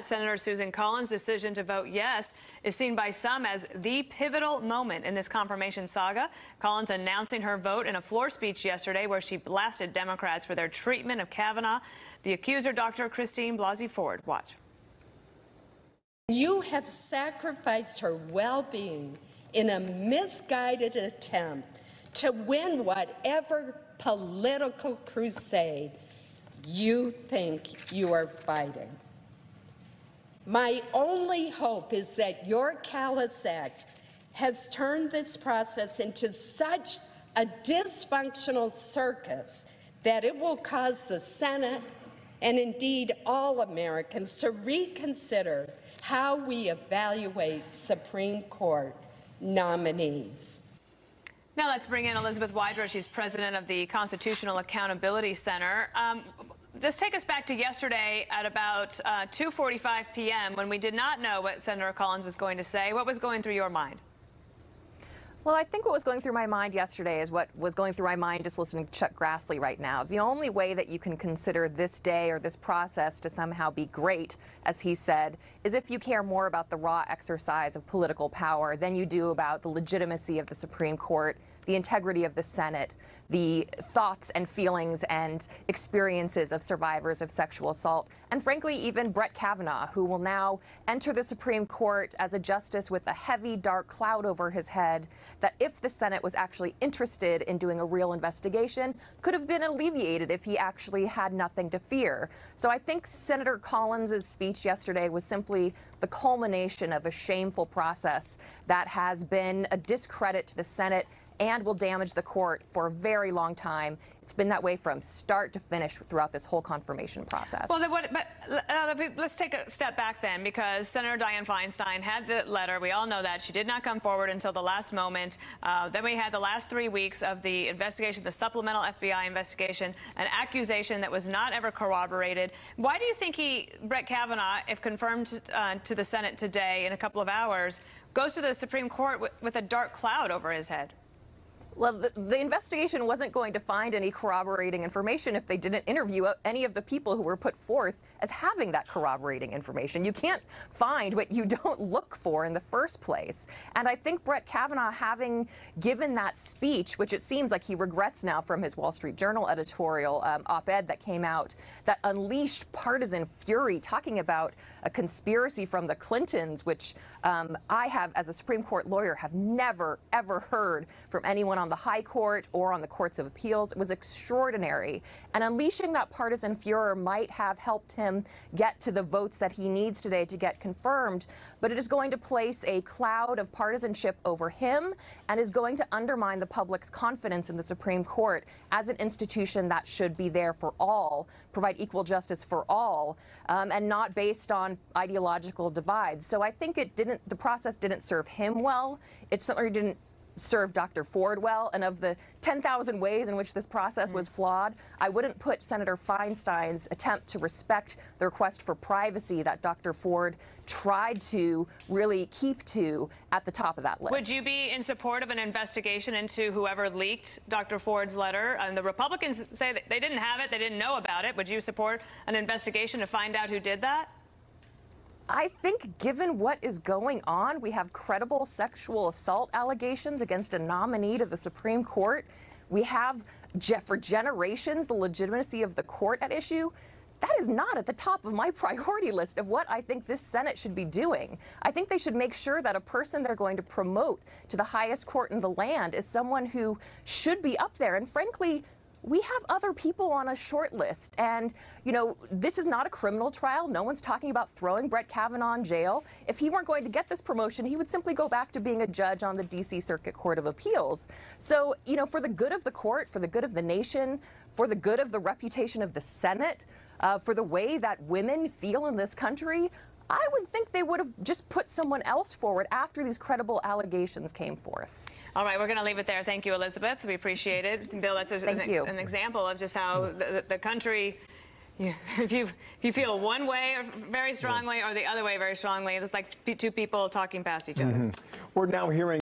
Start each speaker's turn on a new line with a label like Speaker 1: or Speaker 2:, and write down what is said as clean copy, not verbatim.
Speaker 1: Senator Susan Collins' decision to vote yes is seen by some as the pivotal moment in this confirmation saga. Collins announcing her vote in a floor speech yesterday where she blasted Democrats for their treatment of Kavanaugh. The accuser, Dr. Christine Blasey Ford. Watch.
Speaker 2: You have sacrificed her well-being in a misguided attempt to win whatever political crusade you think you are fighting. My only hope is that your callous act has turned this process into such a dysfunctional circus that it will cause the Senate and indeed all Americans to reconsider how we evaluate Supreme Court nominees.
Speaker 1: Now let's bring in Elizabeth Wydra. She's president of the Constitutional Accountability Center. Just take us back to yesterday at about 2:45 p.m. when we did not know what Senator Collins was going to say. What was going through your mind?
Speaker 3: Well, I think what was going through my mind yesterday is what was going through my mind just listening to Chuck Grassley right now. The only way that you can consider this day or this process to somehow be great, as he said, is if you care more about the raw exercise of political power than you do about the legitimacy of the Supreme Court, the integrity of the Senate, the thoughts and feelings and experiences of survivors of sexual assault, and frankly, even Brett Kavanaugh, who will now enter the Supreme Court as a justice with a heavy, dark cloud over his head that, if the Senate was actually interested in doing a real investigation, could have been alleviated if he actually had nothing to fear. So I think Senator Collins' speech yesterday was simply the culmination of a shameful process that has been a discredit to the Senate and will damage the court for a very long time. It's been that way from start to finish throughout this whole confirmation process.
Speaker 1: Well, let's take a step back then, because Senator Dianne Feinstein had the letter. We all know that. She did not come forward until the last moment. Then we had the last 3 weeks of the investigation, the supplemental FBI investigation, an accusation that was not ever corroborated. Why do you think Brett Kavanaugh, if confirmed to the Senate today in a couple of hours, goes to the Supreme Court with a dark cloud over his head?
Speaker 3: Well, the investigation wasn't going to find any corroborating information if they didn't interview any of the people who were put forth as having that corroborating information. You can't find what you don't look for in the first place. And I think Brett Kavanaugh, having given that speech, which it seems like he regrets now from his Wall Street Journal editorial op-ed that came out, that unleashed partisan fury, talking about a conspiracy from the Clintons, which I have, as a Supreme Court lawyer, have never, ever heard from anyone on the high court or on the courts of appeals. It was extraordinary. And unleashing that partisan furor might have helped him get to the votes that he needs today to get confirmed, but it is going to place a cloud of partisanship over him and is going to undermine the public's confidence in the Supreme Court as an institution that should be there for all, provide equal justice for all, and not based on ideological divides. So I think the process didn't serve him well. It certainly didn't serve Dr. Ford well, and of the 10,000 ways in which this process was flawed, I wouldn't put Senator Feinstein's attempt to respect the request for privacy that Dr. Ford tried to really keep to at the top of that list.
Speaker 1: Would you be in support of an investigation into whoever leaked Dr. Ford's letter? And the Republicans say that they didn't have it, they didn't know about it. Would you support an investigation to find out who did that?
Speaker 3: I think given what is going on, we have credible sexual assault allegations against a nominee to the Supreme Court. We have, for generations, the legitimacy of the court at issue. That is not at the top of my priority list of what I think this Senate should be doing. I think they should make sure that a person they're going to promote to the highest court in the land is someone who should be up there. And frankly, we have other people on a short list. And, you know, this is not a criminal trial. No one's talking about throwing Brett Kavanaugh in jail. If he weren't going to get this promotion, he would simply go back to being a judge on the D.C. Circuit Court of Appeals. So, you know, for the good of the court, for the good of the nation, for the good of the reputation of the Senate, for the way that women feel in this country, I would think they would have just put someone else forward after these credible allegations came forth.
Speaker 1: All right, we're going to leave it there. Thank you, Elizabeth. We appreciate it. Bill, that's an example of just how the country, if you feel one way very strongly or the other way very strongly, it's like two people talking past each other.
Speaker 4: We're now hearing